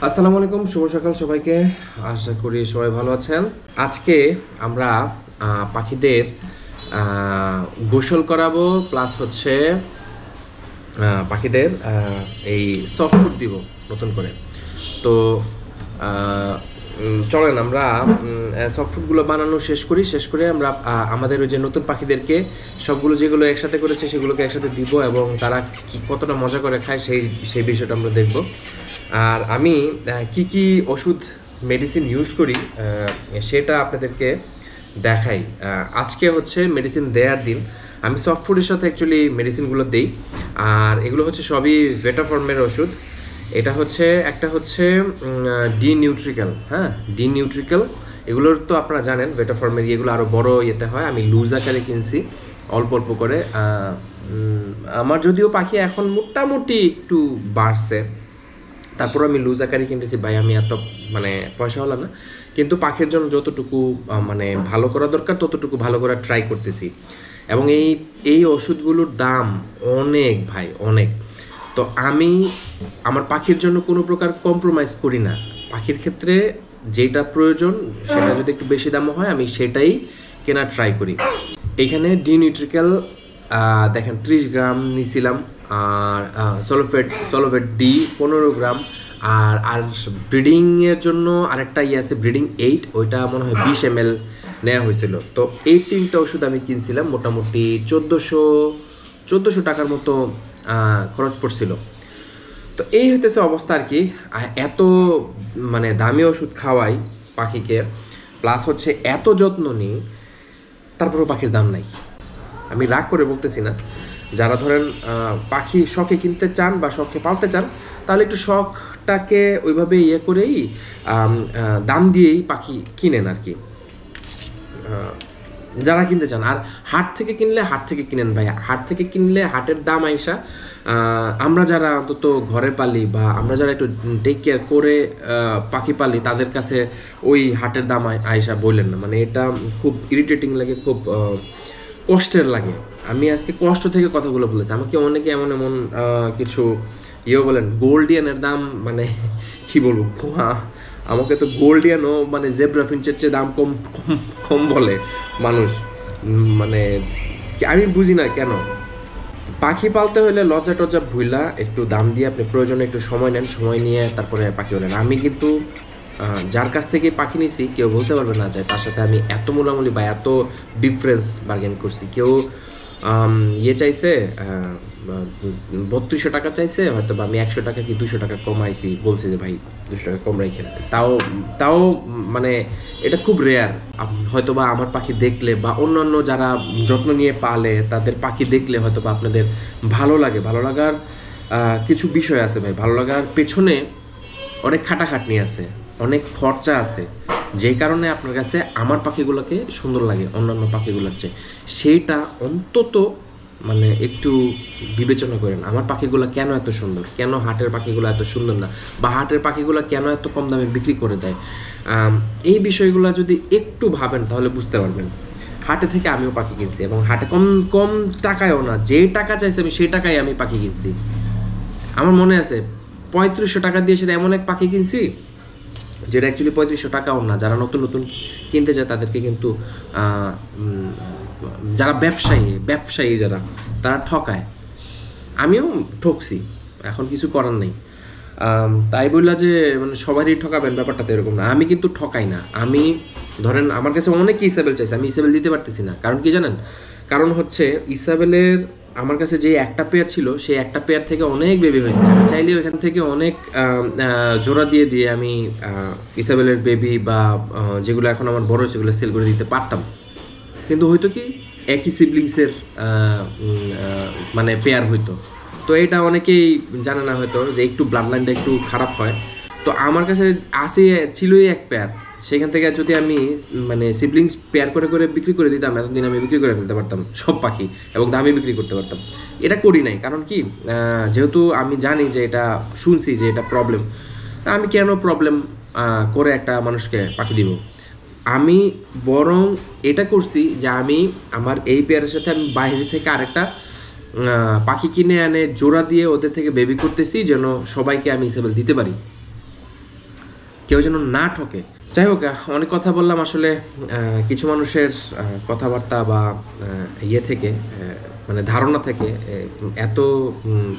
আসসালামু আলাইকুম, শুভ সকাল সবাইকে। আশা করি সবাই ভালো আছেন। আজকে আমরা পাখিদের গোসল করাবো, প্লাস হচ্ছে পাখিদের এই সফট ফুড দিব নতুন করে। তো চলেন আমরা সফট ফুডগুলো বানানো শেষ করে আমরা আমাদের ওই যে নতুন পাখিদেরকে সবগুলো যেগুলো একসাথে করেছে সেগুলোকে একসাথে দিব এবং তারা কতটা মজা করে খায় সেই বিষয়টা আমরা দেখব। আর আমি কি কি ওষুধ মেডিসিন ইউজ করি সেটা আপনাদেরকে দেখাই। আজকে হচ্ছে মেডিসিন দেওয়ার দিন। আমি সফট ফুডের সাথে অ্যাকচুয়ালি মেডিসিনগুলো দিই, আর এগুলো হচ্ছে সবই ভেটাফর্মের ওষুধ। এটা হচ্ছে একটা হচ্ছে ডি নিউট্রিক্যাল, হ্যাঁ, ডি নিউট্রিক্যাল। এগুলোর তো আপনারা জানেন ভেটাফর্মের এগুলো আরও বড় ইয়েতে হয়। আমি লুজ আকারে কিনছি অল্প অল্প করে। আমার যদিও পাখি এখন মোটামুটি একটু বাড়ছে, তারপর আমি লুজ আকারে কিনতেছি। ভাই আমি এত মানে পয়সা হলাম না, কিন্তু পাখির জন্য যতটুকু মানে ভালো করা দরকার ততটুকু ভালো করা ট্রাই করতেছি। এবং এই ওষুধগুলোর দাম অনেক ভাই, অনেক। তো আমি আমার পাখির জন্য কোনো প্রকার কম্প্রোমাইজ করি না। পাখির ক্ষেত্রে যেটা প্রয়োজন সেটা যদি একটু বেশি দামও হয় আমি সেটাই কেনার ট্রাই করি। এইখানে নিউট্রিক্যাল দেখেন 30 গ্রাম নিয়েছিলাম, আর সলোফেট ডি 15 গ্রাম, আর ব্রিডিংয়ের জন্য আরেকটা আছে ব্রিডিং 8, ওইটা মনে হয় 20 ml নেওয়া হয়েছিল। তো এই তিনটা ওষুধ আমি কিনছিলাম, মোটামুটি 1400 টাকার মতো খরচ পড়ছিল। তো এই হইতেছে অবস্থা আর কি। এত মানে দামি ওষুধ খাওয়াই পাখিকে, প্লাস হচ্ছে এত যত্ন নিই, তারপরেও পাখির দাম নাই। আমি রাগ করে বলতেছি না, যারা ধরেন পাখি শখে কিনতে চান বা শখে পালতে চান তাহলে একটু শখটাকে ওইভাবে করেই দাম দিয়েই পাখি কিনেন আর কি, যারা কিনতে চান। আর হাট থেকে কিনেন ভাই। হাট থেকে কিনলে হাটের দাম আইসা আমরা যারা অন্তত ঘরে পালি বা আমরা যারা একটু টেক কেয়ার করে পাখি পালি তাদের কাছে ওই হাটের দাম আইসা বললেন না। মানে এটা খুব ইরিটেটিং লাগে, খুব কষ্টের লাগে। আমি আজকে কষ্ট থেকে কথাগুলো বলেছি। আমাকে অনেকে এমন কিছু বলেন, গোল্ডিয়ানের দাম মানে কি বলবো, আমাকে তো গোল্ডিয়ানও মানে জেব্রা ফিঞ্চের চেয়ে দাম কম কম কম বলে মানুষ। মানে আমি বুঝি না কেন। পাখি পালতে হলে লজ্জা টজ্জা ভুইলা একটু দাম দিয়ে আপনি প্রয়োজনে একটু সময় নেন, সময় নিয়ে তারপরে পাখি হলেন। আমি কিন্তু যার কাছ থেকে পাখি নিছি কেউ বলতে পারবে না যে তার সাথে আমি এত মূলামূলি বা এত ডিফারেন্স বার্গেন করছি। কেউ চাইছে 3200 টাকা চাইছে, হয়তো বা আমি 100 টাকা কি 200 টাকা কমাইছি, বলছে যে ভাই 200 টাকা কম রাখেন। তাও মানে এটা খুব রেয়ার। হয়তো বা আমার পাখি দেখলে বা অন্যান্য যারা যত্ন নিয়ে পালে তাদের পাখি দেখলে হয়তো বা আপনাদের ভালো লাগে। ভালো লাগার কিছু বিষয় আছে ভাই। ভালো লাগার পেছনে অনেক খাটাখাটনি আছে, অনেক খরচা আছে, যেই কারণে আপনার কাছে আমার পাখিগুলোকে সুন্দর লাগে অন্যান্য পাখিগুলোর চেয়ে। সেইটা অন্তত মানে একটু বিবেচনা করেন। আমার পাখিগুলো কেন এত সুন্দর, কেন হাটের পাখিগুলো এত সুন্দর না, বা হাটের পাখিগুলো কেন এত কম দামে বিক্রি করে দেয়। এই বিষয়গুলো যদি একটু ভাবেন তাহলে বুঝতে পারবেন। হাটে থেকে আমিও পাখি কিনছি, এবং হাটে কম কম টাকায়ও না, যেই টাকা চাইছে আমি সেই টাকায় আমি পাখি কিনছি। আমার মনে আছে 3500 টাকা দিয়ে সেটা এমন এক পাখি কিনছি যেটা অ্যাকচুয়ালি 3500 টাকাও না। যারা নতুন নতুন কিনতে চায় তাদেরকে কিন্তু যারা ব্যবসায়ী যারা তারা ঠকায়। আমিও ঠকছি, এখন কিছু করার নেই। তাই বললা যে মানে সবারই ঠকাবেন, ব্যাপারটা তো এরকম না। আমি কিন্তু ঠকাই না। আমি ধরেন আমার কাছে অনেক ইসাবেল চাইছে, আমি ইসাবেল দিতে পারতেছি না। কারণ কি জানেন? কারণ হচ্ছে ইসাবেলের আমার কাছে যে একটা পেয়ার ছিল সেই একটা পেয়ার থেকে অনেক বেবি হয়েছে। আমি চাইলে ওইখান থেকে অনেক জোড়া দিয়ে আমি ইসাবেলের বেবি বা যেগুলো এখন আমার বড় সেগুলো সেল করে দিতে পারতাম। কিন্তু হয়তো কি একই সিবলিংসের মানে পেয়ার হইতো। তো এটা অনেকেই জানে না হয়তো যে একটু ব্লাড লাইনটা একটু খারাপ হয়। তো আমার কাছে ছিলই এক পেয়ার। সেখান থেকে যদি আমি মানে সিবলিংস পেয়ার করে করে বিক্রি করে দিতাম, এতদিন আমি বিক্রি করে ফেলতে পারতাম সব পাখি, এবং দামে বিক্রি করতে পারতাম। এটা করি নাই, কারণ কি যেহেতু আমি জানি যে এটা শুনছি যে এটা প্রবলেম, আমি কেন প্রবলেম করে একটা মানুষকে পাখি দিব। আমি বরং এটা করছি যে আমি আমার এই পেয়ারের সাথে আমি বাইরে থেকে আরেকটা পাখি কিনে এনে জোড়া দিয়ে ওদের থেকে বেবি করতেছি, যেন সবাইকে আমি ইসাবেল দিতে পারি। কেউ যেন না ঠকে। যাই হোক, অনেক কথা বললাম আসলে। কিছু মানুষের কথাবার্তা বা ইয়ে থেকে মানে ধারণা থেকে এত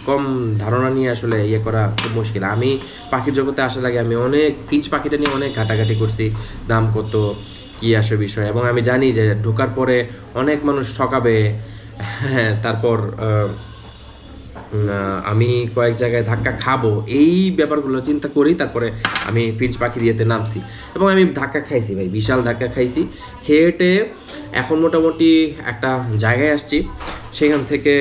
কম ধারণা নিয়ে আসলে ইয়ে করা খুব মুশকিল। আমি পাখির জগতে আসার আগে আমি অনেক ফিঞ্চ পাখিটা নিয়ে অনেক ঘাটাঘাটি করছি, দাম কত কী আসে বিষয়, এবং আমি জানি যে ঢোকার পরে অনেক মানুষ ঠকাবে। হ্যাঁ, তারপর আমি কয়েক জায়গায় ধাক্কা খাবো, এই ব্যাপারগুলো চিন্তা করি তারপরে আমি ফিঞ্চ পাখির ইয়েতে নামছি, এবং আমি ধাক্কা খাইছি ভাই, বিশাল ধাক্কা খাইছি। খেয়েটে এখন মোটামুটি একটা জায়গায় আসছি, সেখান থেকে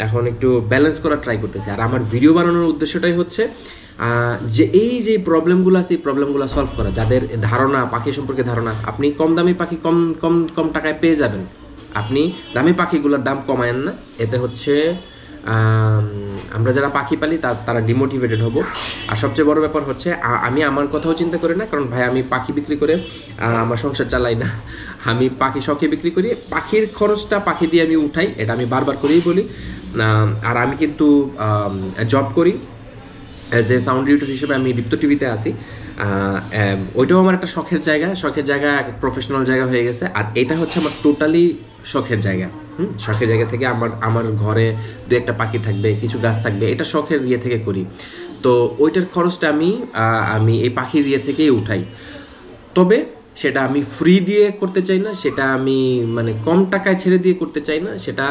এখন একটু ব্যালেন্স করার ট্রাই করতেছি। আর আমার ভিডিও বানানোর উদ্দেশ্যটাই হচ্ছে যে এই যে প্রবলেমগুলো আছে এই প্রবলেমগুলো সলভ করা। যাদের ধারণা পাখি সম্পর্কে ধারণা, আপনি কম দামি পাখি কম কম কম টাকায় পেয়ে যাবেন, আপনি দামি পাখিগুলোর দাম কমায়েন না, এতে হচ্ছে আমরা যারা পাখি পালি তারা ডিমোটিভেটেড হব। আর সবচেয়ে বড় ব্যাপার হচ্ছে আমি আমার কথাও চিন্তা করি না, কারণ ভাই আমি পাখি বিক্রি করে আমার সংসার চালাই না, আমি পাখি শখে বিক্রি করি, পাখির খরচটা পাখি দিয়ে আমি উঠাই, এটা আমি বারবার করেই বলি। আর আমি কিন্তু জব করি, অ্যাজ এ সাউন্ড এডিটর হিসেবে আমি দীপ্ত টিভিতে আসি। ওইটাও আমার একটা শখের জায়গা, প্রফেশনাল জায়গা হয়ে গেছে। আর এটা হচ্ছে আমার টোটালি শখের জায়গা। শখের জায়গা থেকে আমার ঘরে দু একটা পাখি থাকবে, কিছু গাছ থাকবে, এটা শখের ইয়ে থেকে করি। তো ওইটার খরচটা আমি এই পাখির ইয়ে থেকেই উঠাই। তবে সেটা আমি ফ্রি দিয়ে করতে চাই না, সেটা আমি মানে কম টাকায় ছেড়ে দিয়ে করতে চাই না, সেটা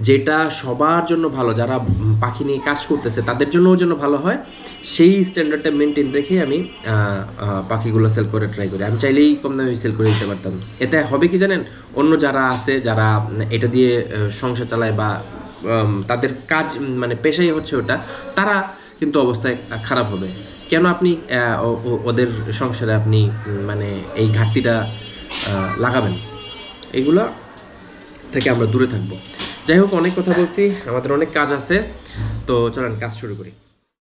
যেটা সবার জন্য ভালো, যারা পাখি নিয়ে কাজ করতেছে তাদের জন্যও যেন ভালো হয়, সেই স্ট্যান্ডার্ডটা মেনটেন রেখে আমি পাখিগুলো সেল করে ট্রাই করি। আমি চাইলেই কম দামে সেল করে দিতে পারতাম। এতে হবে কি জানেন, অন্য যারা আছে যারা এটা দিয়ে সংসার চালায় বা তাদের কাজ মানে পেশাই হচ্ছে ওটা, তারা কিন্তু অবস্থায় খারাপ হবে। কেন আপনি ওদের সংসারে আপনি মানে এই ঘাটতিটা লাগাবেন? এইগুলো থেকে আমরা দূরে থাকবো। যাই হোক, অনেক কথা বলছি, আমাদের অনেক কাজ আছে, তো চলেন কাজ শুরু করি।